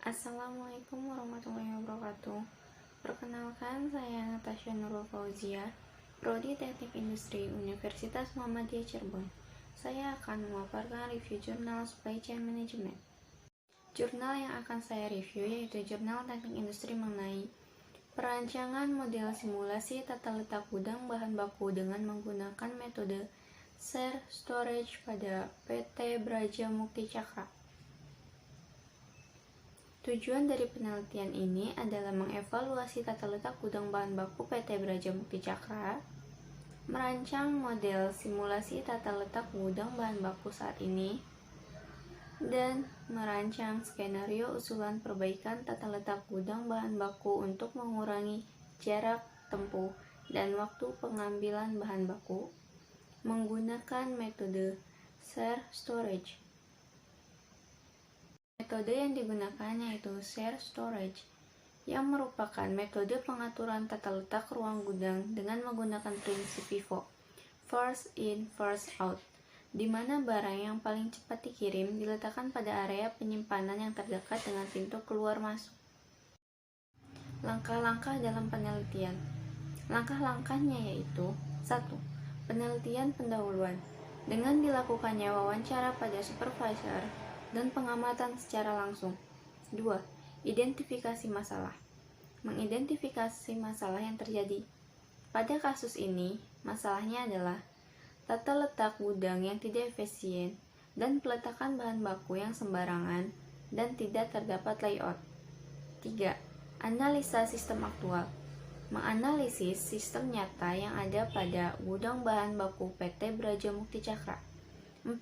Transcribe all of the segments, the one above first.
Assalamualaikum warahmatullahi wabarakatuh. Perkenalkan, saya Natasha Nurul Fauzia, Prodi Teknik Industri Universitas Muhammadiyah Cirebon. Saya akan memaparkan review jurnal Supply Chain Management. Jurnal yang akan saya review yaitu Jurnal Teknik Industri mengenai perancangan model simulasi tata letak gudang bahan baku dengan menggunakan metode Shared Storage pada PT Braja Mukti Cakra. Tujuan dari penelitian ini adalah mengevaluasi tata letak gudang bahan baku PT Braja Mukti Cakra, merancang model simulasi tata letak gudang bahan baku saat ini, dan merancang skenario usulan perbaikan tata letak gudang bahan baku untuk mengurangi jarak tempuh dan waktu pengambilan bahan baku menggunakan metode Shared Storage. Metode yang digunakan yaitu Shared Storage, yang merupakan metode pengaturan tata letak ruang gudang dengan menggunakan prinsip FIFO, First In, First Out, di mana barang yang paling cepat dikirim diletakkan pada area penyimpanan yang terdekat dengan pintu keluar masuk. Langkah-langkah dalam penelitian. Langkah-langkahnya yaitu 1. Penelitian pendahuluan. Dengan dilakukannya wawancara pada supervisor dan pengamatan secara langsung. 2. Identifikasi masalah. Mengidentifikasi masalah yang terjadi. Pada kasus ini, masalahnya adalah tata letak gudang yang tidak efisien dan peletakan bahan baku yang sembarangan dan tidak terdapat layout. 3. Analisa sistem aktual. Menganalisis sistem nyata yang ada pada gudang bahan baku PT Braja Mukti Cakra. 4.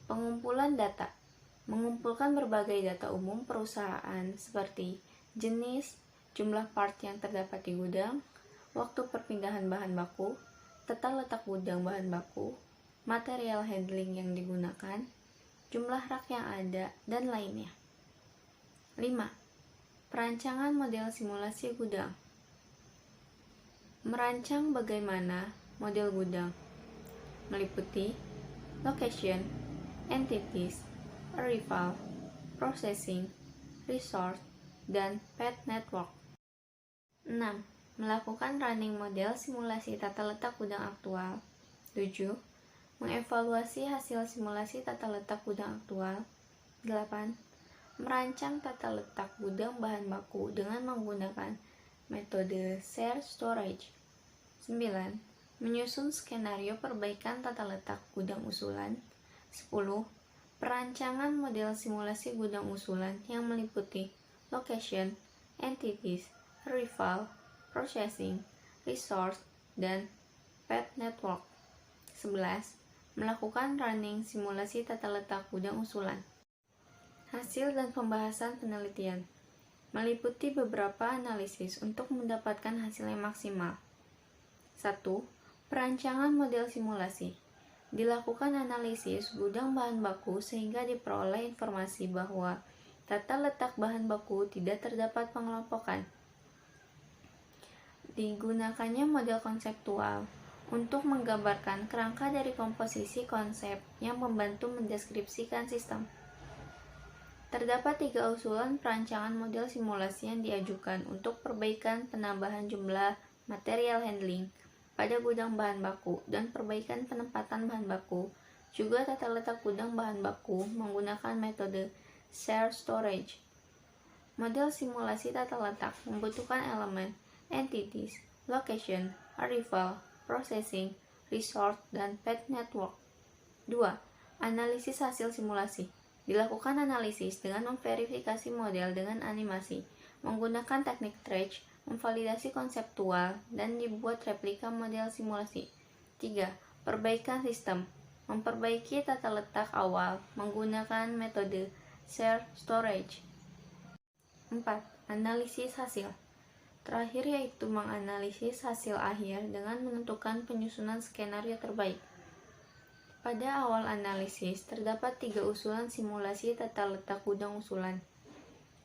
Pengumpulan data. Mengumpulkan berbagai data umum perusahaan seperti jenis, jumlah part yang terdapat di gudang, waktu perpindahan bahan baku, tata letak gudang bahan baku, material handling yang digunakan, jumlah rak yang ada, dan lainnya. 5. Perancangan model simulasi gudang. Merancang bagaimana model gudang meliputi location, entities, arrival, processing, resource, dan path network. 6. Melakukan running model simulasi tata letak gudang aktual. 7. Mengevaluasi hasil simulasi tata letak gudang aktual. 8. Merancang tata letak gudang bahan baku dengan menggunakan metode Shared Storage. 9. Menyusun skenario perbaikan tata letak gudang usulan. 10. Perancangan model simulasi gudang usulan yang meliputi location, entities, arrival, processing, resource, dan path network. 11. Melakukan running simulasi tata letak gudang usulan. Hasil dan pembahasan penelitian meliputi beberapa analisis untuk mendapatkan hasil yang maksimal. 1. Perancangan model simulasi. Dilakukan analisis gudang bahan baku sehingga diperoleh informasi bahwa tata letak bahan baku tidak terdapat pengelompokan. Digunakannya model konseptual untuk menggambarkan kerangka dari komposisi konsep yang membantu mendeskripsikan sistem. Terdapat 3 usulan perancangan model simulasi yang diajukan untuk perbaikan penambahan jumlah material handling pada gudang bahan baku dan perbaikan penempatan bahan baku, juga tata letak gudang bahan baku menggunakan metode Shared Storage. Model simulasi tata letak membutuhkan elemen entities, location, arrival, processing, resource, dan path network. 2. Analisis hasil simulasi. Dilakukan analisis dengan memverifikasi model dengan animasi, menggunakan teknik Trace, memvalidasi konseptual, dan dibuat replika model simulasi. 3. Perbaikan sistem. Memperbaiki tata letak awal menggunakan metode Shared Storage. 4. Analisis hasil. Terakhir yaitu menganalisis hasil akhir dengan menentukan penyusunan skenario terbaik. Pada awal analisis, terdapat 3 usulan simulasi tata letak gudang usulan.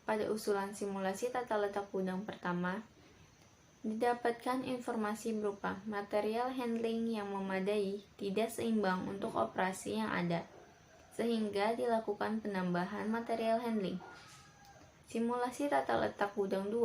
Pada usulan simulasi tata letak gudang pertama, didapatkan informasi berupa material handling yang memadai tidak seimbang untuk operasi yang ada, sehingga dilakukan penambahan material handling. Simulasi tata letak gudang 2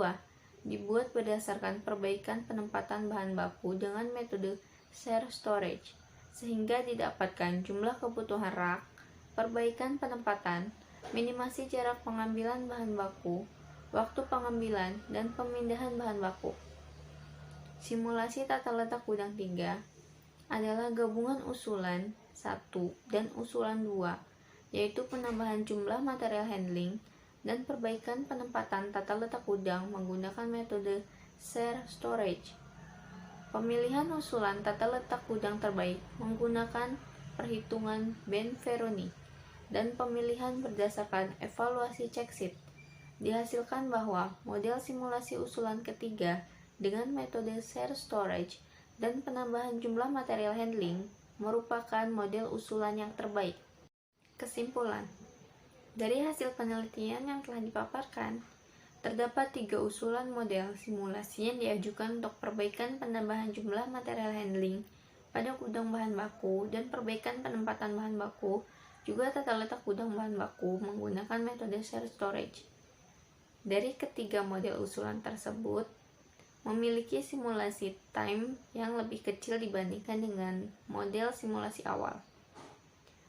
dibuat berdasarkan perbaikan penempatan bahan baku dengan metode share storage, sehingga didapatkan jumlah kebutuhan rak, perbaikan penempatan, minimasi jarak pengambilan bahan baku, waktu pengambilan, dan pemindahan bahan baku. Simulasi tata letak gudang 3 adalah gabungan usulan 1 dan usulan 2, yaitu penambahan jumlah material handling dan perbaikan penempatan tata letak gudang menggunakan metode share storage. Pemilihan usulan tata letak gudang terbaik menggunakan perhitungan Ben-Ferroni dan pemilihan berdasarkan evaluasi check sheet. Dihasilkan bahwa model simulasi usulan ketiga dengan metode share storage dan penambahan jumlah material handling merupakan model usulan yang terbaik. Kesimpulan: dari hasil penelitian yang telah dipaparkan, terdapat 3 usulan model simulasi yang diajukan untuk perbaikan penambahan jumlah material handling pada gudang bahan baku dan perbaikan penempatan bahan baku, juga tata letak gudang bahan baku menggunakan metode share storage. Dari ketiga model usulan tersebut, memiliki simulasi time yang lebih kecil dibandingkan dengan model simulasi awal.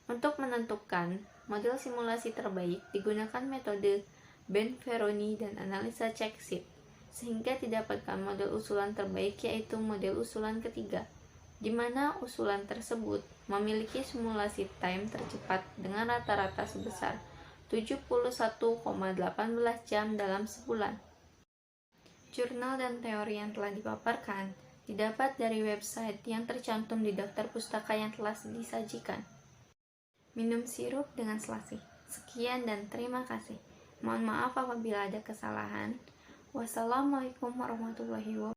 Untuk menentukan model simulasi terbaik digunakan metode Ben-Ferroni dan analisa check sheet, sehingga didapatkan model usulan terbaik, yaitu model usulan ketiga, di mana usulan tersebut memiliki simulasi time tercepat dengan rata-rata sebesar 71,18 jam dalam sebulan. Jurnal dan teori yang telah dipaparkan didapat dari website yang tercantum di daftar pustaka yang telah disajikan. Minum sirup dengan selasih. Sekian dan terima kasih. Mohon maaf apabila ada kesalahan. Wassalamualaikum warahmatullahi wabarakatuh.